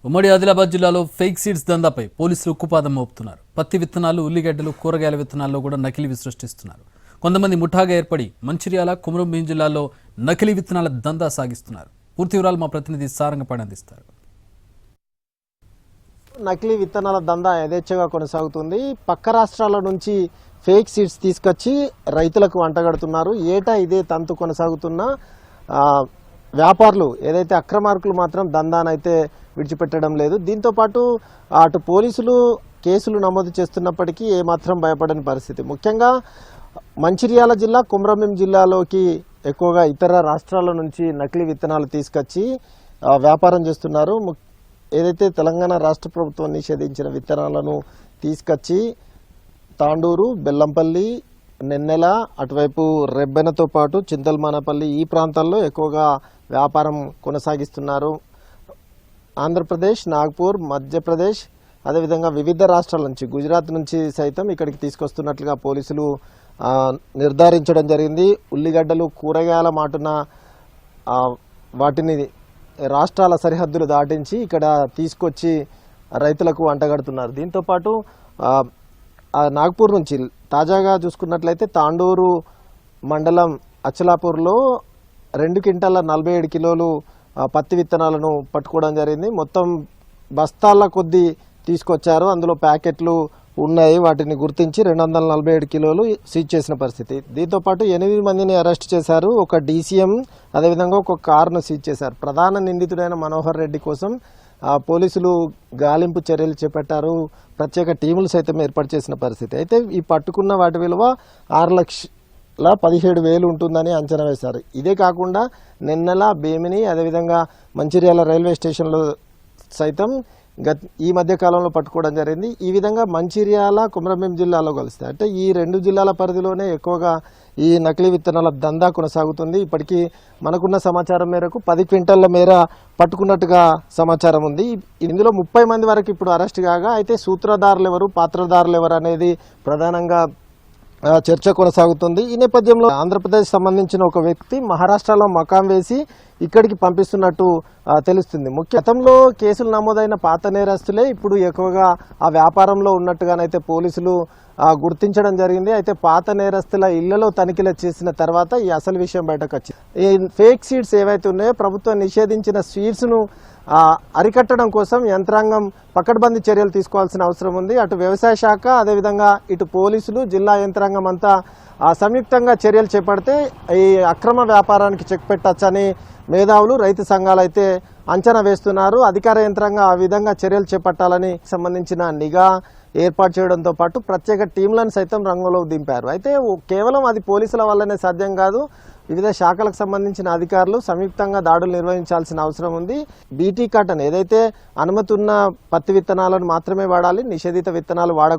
ఉమ్మడి ఆదిలాబాద్ జిల్లాలో fake seeds దందాపై పోలీసులు ఉక్కుపాదం మోపుతున్నారు. పత్తి విత్తనాలు, ఉల్లిగడ్డలు, కూరగాయల విత్తనాల్లో కూడా నకిలీవి సృష్టిస్తున్నారు. కొంతమంది ముఠాగా ఏర్పడి మంచిర్యాల, కొమరంభీం జిల్లాల్లో నకిలీ విత్తనాల దందా సాగిస్తున్నారు. పూర్తి వివరాలు మా ప్రతినిధి సారంగపాణి అందిస్తారు. నకిలీ విత్తనాల దందా యథేచ్ఛగా కొనసాగుతుంది. పక్క రాష్ట్రాల నుంచి ఫేక్ సీడ్స్ తీసుకొచ్చి రైతులకు అంటగడుతున్నారు. ఏటా ఇదే తంతు కొనసాగుతున్న వ్యాపారులు ఏదైతే అక్రమార్కులు మాత్రం దందానైతే విడిచిపెట్టడం లేదు. దీంతోపాటు అటు పోలీసులు కేసులు నమోదు చేస్తున్నప్పటికీ ఏమాత్రం భయపడని పరిస్థితి. ముఖ్యంగా మంచిర్యాల జిల్లా, కొమరంభీం జిల్లాలోకి ఎక్కువగా ఇతర రాష్ట్రాల నుంచి నకిలీ విత్తనాలు తీసుకొచ్చి వ్యాపారం చేస్తున్నారు. ఏదైతే తెలంగాణ రాష్ట్ర ప్రభుత్వం నిషేధించిన విత్తనాలను తీసుకొచ్చి తాండూరు, బెల్లంపల్లి, నెన్నెల, అటువైపు రెబ్బెనతో పాటు చింతల్మానపల్లి ఈ ప్రాంతాల్లో ఎక్కువగా వ్యాపారం కొనసాగిస్తున్నారు. ఆంధ్రప్రదేశ్, నాగ్పూర్, మధ్యప్రదేశ్, అదేవిధంగా వివిధ రాష్ట్రాల నుంచి, గుజరాత్ నుంచి సైతం ఇక్కడికి తీసుకొస్తున్నట్లుగా పోలీసులు నిర్ధారించడం జరిగింది. ఉల్లిగడ్డలు, కూరగాయల మాటున వాటిని రాష్ట్రాల సరిహద్దులు దాటించి ఇక్కడ తీసుకొచ్చి రైతులకు అంటగడుతున్నారు. దీంతోపాటు నాగ్పూర్ నుంచి తాజాగా చూసుకున్నట్లయితే తాండూరు మండలం అచ్చలాపూర్లో 2 క్వింటాల 47 కిలోలు పత్తి విత్తనాలను పట్టుకోవడం జరిగింది. మొత్తం బస్తాల కొద్దీ తీసుకొచ్చారు. అందులో ప్యాకెట్లు ఉన్నాయి. వాటిని గుర్తించి 247 కిలోలు సీజ్ చేసిన పరిస్థితి. దీంతోపాటు 8 మందిని అరెస్ట్ చేశారు. ఒక DCM, అదేవిధంగా ఒక కారును సీజ్ చేశారు. ప్రధాన నిందితుడైన మనోహర్ రెడ్డి కోసం పోలీసులు గాలింపు చర్యలు చేపట్టారు. ప్రత్యేక టీములు సైతం ఏర్పాటు చేసిన పరిస్థితి. అయితే ఈ పట్టుకున్న వాటి విలువ 6,17,000 ఉంటుందని అంచనా వేశారు. ఇదే కాకుండా నెన్నెల, భీమిని, అదేవిధంగా మంచిర్యాల రైల్వే స్టేషన్లో సైతం ఈ మధ్య కాలంలో పట్టుకోవడం జరిగింది. ఈ విధంగా మంచిర్యాల, కొమరంభీం జిల్లాలో కలుస్తాయి. అంటే ఈ 2 జిల్లాల పరిధిలోనే ఎక్కువగా ఈ నకిలీ విత్తనాల దందా కొనసాగుతుంది. ఇప్పటికీ మనకున్న సమాచారం మేరకు 10 క్వింటాల మేర పట్టుకున్నట్టుగా సమాచారం ఉంది. ఇందులో 30 మంది వరకు ఇప్పుడు అరెస్ట్ కాగా, అయితే సూత్రధారులు ఎవరు, పాత్రధారులు ఎవరు అనేది ప్రధానంగా చర్చ కొనసాగుతుంది. ఈ నేపథ్యంలో ఆంధ్రప్రదేశ్ సంబంధించిన ఒక వ్యక్తి మహారాష్ట్రలో మకాం వేసి ఇక్కడికి పంపిస్తున్నట్టు తెలుస్తుంది. గతంలో కేసులు నమోదైన పాత నేరస్తులే ఇప్పుడు ఎక్కువగా ఆ వ్యాపారంలో ఉన్నట్టుగానైతే పోలీసులు గుర్తించడం జరిగింది. అయితే పాత నేరస్తుల ఇళ్లలో తనిఖీలు చేసిన తర్వాత ఈ అసలు విషయం బయటకు వచ్చింది. ఈ ఫేక్ సీడ్స్ ఏవైతే ఉన్నాయో ప్రభుత్వం నిషేధించిన సీడ్స్ను అరికట్టడం కోసం యంత్రాంగం పకడ్బందీ చర్యలు తీసుకోవాల్సిన అవసరం ఉంది. అటు వ్యవసాయ శాఖ, అదేవిధంగా ఇటు పోలీసులు, జిల్లా యంత్రాంగం అంతా సంయుక్తంగా చర్యలు చేపడితే ఈ అక్రమ వ్యాపారానికి చెక్ పెట్టచ్చని మేధావులు, రైతు సంఘాలు అయితే అంచనా వేస్తున్నారు. అధికార యంత్రాంగం ఆ విధంగా చర్యలు చేపట్టాలని సంబంధించిన నిఘా ఏర్పాటు చేయడంతో పాటు ప్రత్యేక టీంలను సైతం రంగంలోకి దింపారు. అయితే కేవలం అది పోలీసుల వల్లనే సాధ్యం కాదు. వివిధ శాఖలకు సంబంధించిన అధికారులు సంయుక్తంగా దాడులు నిర్వహించాల్సిన అవసరం ఉంది. బీటీ కాటన్ ఏదైతే అనుమతి ఉన్న పత్తి విత్తనాలను మాత్రమే వాడాలి, నిషేధిత విత్తనాలు వాడకూడదు.